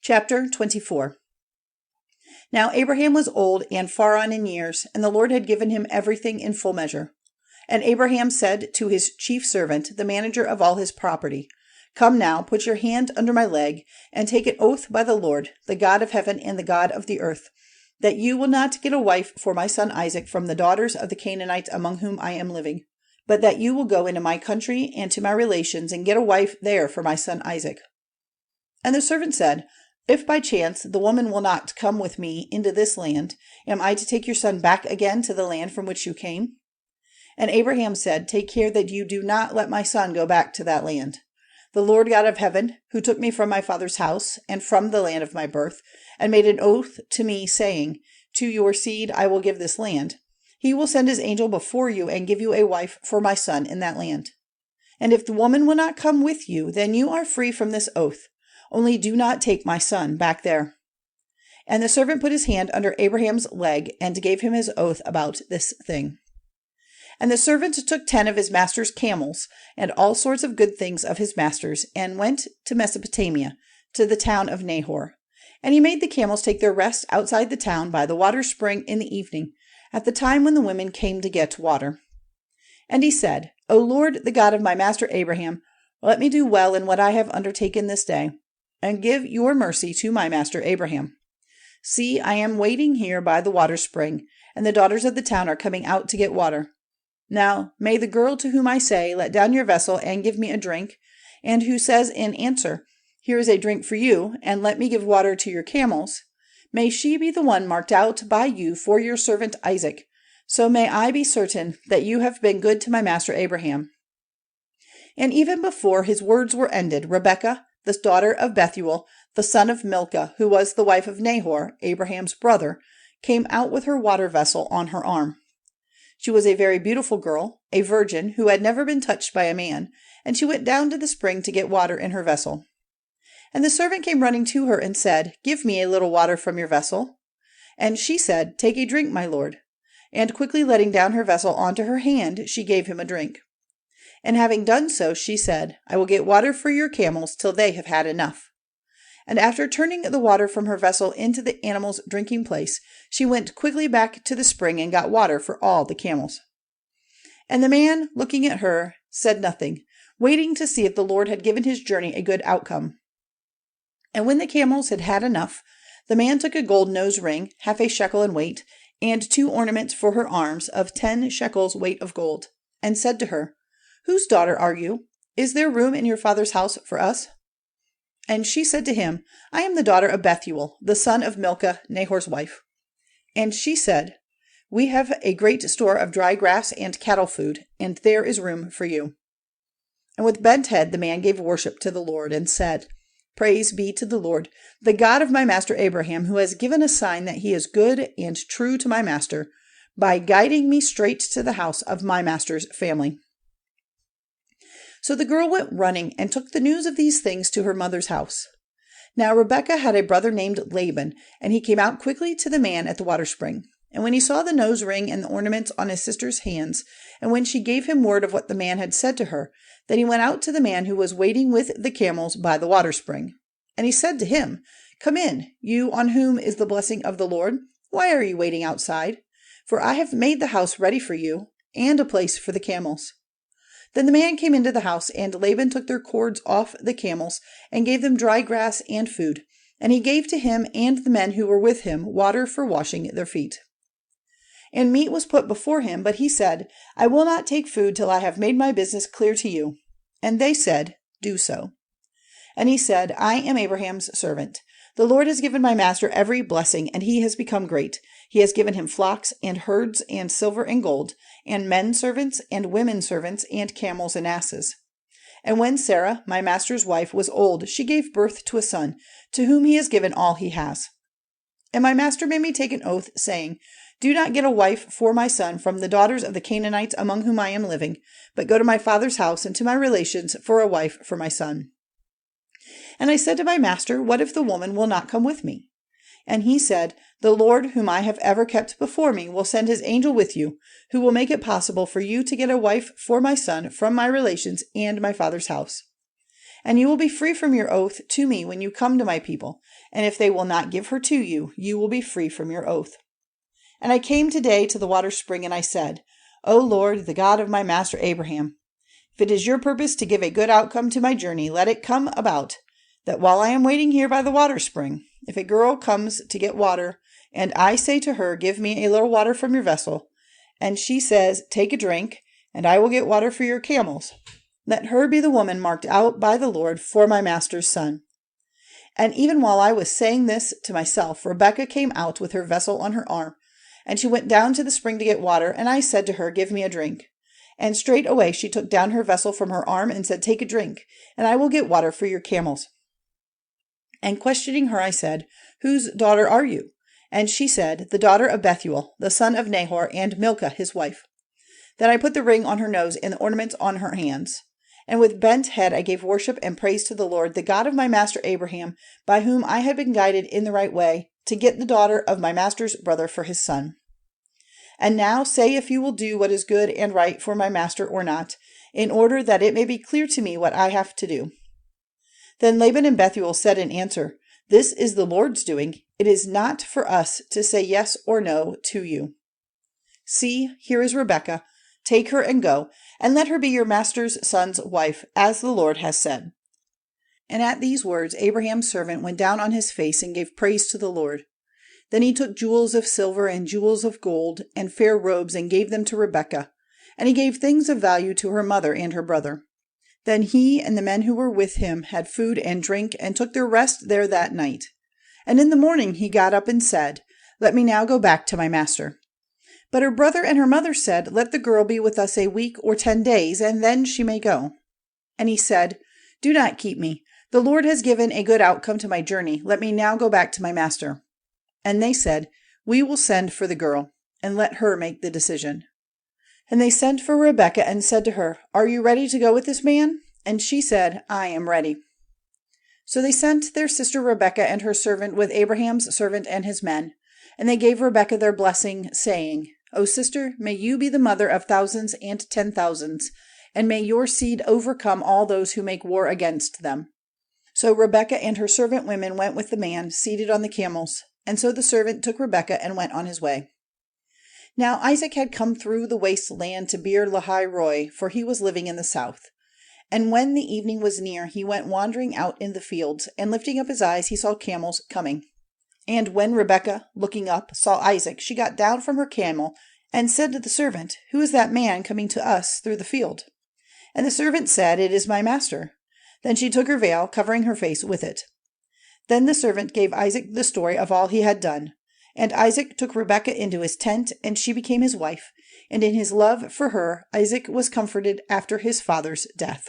Chapter 24. Now Abraham was old and far on in years, and the Lord had given him everything in full measure. And Abraham said to his chief servant, the manager of all his property, "Come now, put your hand under my leg, and take an oath by the Lord, the God of heaven and the God of the earth, that you will not get a wife for my son Isaac from the daughters of the Canaanites among whom I am living, but that you will go into my country and to my relations and get a wife there for my son Isaac." And the servant said, "If by chance the woman will not come with me into this land, am I to take your son back again to the land from which you came?" And Abraham said, "Take care that you do not let my son go back to that land. The Lord God of heaven, who took me from my father's house and from the land of my birth, and made an oath to me, saying, 'To your seed I will give this land,' he will send his angel before you and give you a wife for my son in that land. And if the woman will not come with you, then you are free from this oath. Only do not take my son back there." And the servant put his hand under Abraham's leg and gave him his oath about this thing. And the servant took 10 of his master's camels and all sorts of good things of his master's, and went to Mesopotamia, to the town of Nahor. And he made the camels take their rest outside the town by the water spring in the evening, at the time when the women came to get water. And he said, "O Lord, the God of my master Abraham, let me do well in what I have undertaken this day, and give your mercy to my master Abraham. See, I am waiting here by the water spring, and the daughters of the town are coming out to get water. Now may the girl to whom I say, 'Let down your vessel and give me a drink,' and who says in answer, 'Here is a drink for you, and let me give water to your camels,' may she be the one marked out by you for your servant Isaac. So may I be certain that you have been good to my master Abraham." And even before his words were ended, Rebekah, the daughter of Bethuel, the son of Milcah, who was the wife of Nahor, Abraham's brother, came out with her water vessel on her arm. She was a very beautiful girl, a virgin who had never been touched by a man, and she went down to the spring to get water in her vessel. And the servant came running to her and said, "Give me a little water from your vessel." And she said, "Take a drink, my lord." And quickly letting down her vessel onto her hand, she gave him a drink. And having done so, she said, "I will get water for your camels till they have had enough." And after turning the water from her vessel into the animals' drinking place, she went quickly back to the spring and got water for all the camels. And the man, looking at her, said nothing, waiting to see if the Lord had given his journey a good outcome. And when the camels had had enough, the man took a gold nose ring, half a shekel in weight, and 2 ornaments for her arms of 10 shekels weight of gold, and said to her, "Whose daughter are you? Is there room in your father's house for us?" And she said to him, "I am the daughter of Bethuel, the son of Milcah, Nahor's wife." And she said, "We have a great store of dry grass and cattle food, and there is room for you." And with bent head the man gave worship to the Lord, and said, "Praise be to the Lord, the God of my master Abraham, who has given a sign that he is good and true to my master, by guiding me straight to the house of my master's family." So the girl went running and took the news of these things to her mother's house. Now Rebekah had a brother named Laban, and he came out quickly to the man at the water spring. And when he saw the nose ring and the ornaments on his sister's hands, and when she gave him word of what the man had said to her, then he went out to the man who was waiting with the camels by the water spring. And he said to him, "Come in, you on whom is the blessing of the Lord. Why are you waiting outside? For I have made the house ready for you, and a place for the camels." Then the man came into the house, and Laban took their cords off the camels, and gave them dry grass and food. And he gave to him and the men who were with him water for washing their feet. And meat was put before him, but he said, "I will not take food till I have made my business clear to you." And they said, "Do so." And he said, "I am Abraham's servant. The Lord has given my master every blessing, and he has become great. He has given him flocks and herds and silver and gold, and men servants and women servants and camels and asses. And when Sarah, my master's wife, was old, she gave birth to a son, to whom he has given all he has. And my master made me take an oath, saying, 'Do not get a wife for my son from the daughters of the Canaanites among whom I am living, but go to my father's house and to my relations for a wife for my son.' And I said to my master, 'What if the woman will not come with me?' And he said, 'The Lord, whom I have ever kept before me, will send his angel with you, who will make it possible for you to get a wife for my son from my relations and my father's house. And you will be free from your oath to me when you come to my people, and if they will not give her to you, you will be free from your oath. And I came today to the water spring, and I said, O Lord, the God of my master Abraham, if it is your purpose to give a good outcome to my journey, let it come about that while I am waiting here by the water spring, if a girl comes to get water, and I say to her, give me a little water from your vessel, and she says, take a drink, and I will get water for your camels, let her be the woman marked out by the Lord for my master's son. And even while I was saying this to myself, Rebekah came out with her vessel on her arm, and she went down to the spring to get water, and I said to her, give me a drink. And straightway she took down her vessel from her arm and said, take a drink, and I will get water for your camels. And questioning her, I said, whose daughter are you? And she said, the daughter of Bethuel, the son of Nahor, and Milcah his wife. Then I put the ring on her nose and the ornaments on her hands. And with bent head I gave worship and praise to the Lord, the God of my master Abraham, by whom I had been guided in the right way, to get the daughter of my master's brother for his son. And now say if you will do what is good and right for my master or not, in order that it may be clear to me what I have to do. Then Laban and Bethuel said in answer, this is the Lord's doing. It is not for us to say yes or no to you. See, here is Rebekah. Take her and go, and let her be your master's son's wife, as the Lord has said. And at these words Abraham's servant went down on his face and gave praise to the Lord. Then he took jewels of silver and jewels of gold and fair robes and gave them to Rebekah, and he gave things of value to her mother and her brother. Then he and the men who were with him had food and drink and took their rest there that night. And in the morning he got up and said, let me now go back to my master. But her brother and her mother said, let the girl be with us a week or 10 days, and then she may go. And he said, do not keep me. The Lord has given a good outcome to my journey. Let me now go back to my master. And they said, we will send for the girl, and let her make the decision. And they sent for Rebekah and said to her, are you ready to go with this man? And she said, I am ready. So they sent their sister Rebekah and her servant with Abraham's servant and his men. And they gave Rebekah their blessing, saying, O sister, may you be the mother of thousands and 10,000s, and may your seed overcome all those who make war against them. So Rebekah and her servant women went with the man, seated on the camels. And so the servant took Rebekah and went on his way. Now Isaac had come through the waste land to Beer Lahai Roi, for he was living in the south. And when the evening was near, he went wandering out in the fields, and lifting up his eyes, he saw camels coming. And when Rebekah, looking up, saw Isaac, she got down from her camel, and said to the servant, who is that man coming to us through the field? And the servant said, it is my master. Then she took her veil, covering her face with it. Then the servant gave Isaac the story of all he had done. And Isaac took Rebekah into his tent, and she became his wife. And in his love for her, Isaac was comforted after his father's death.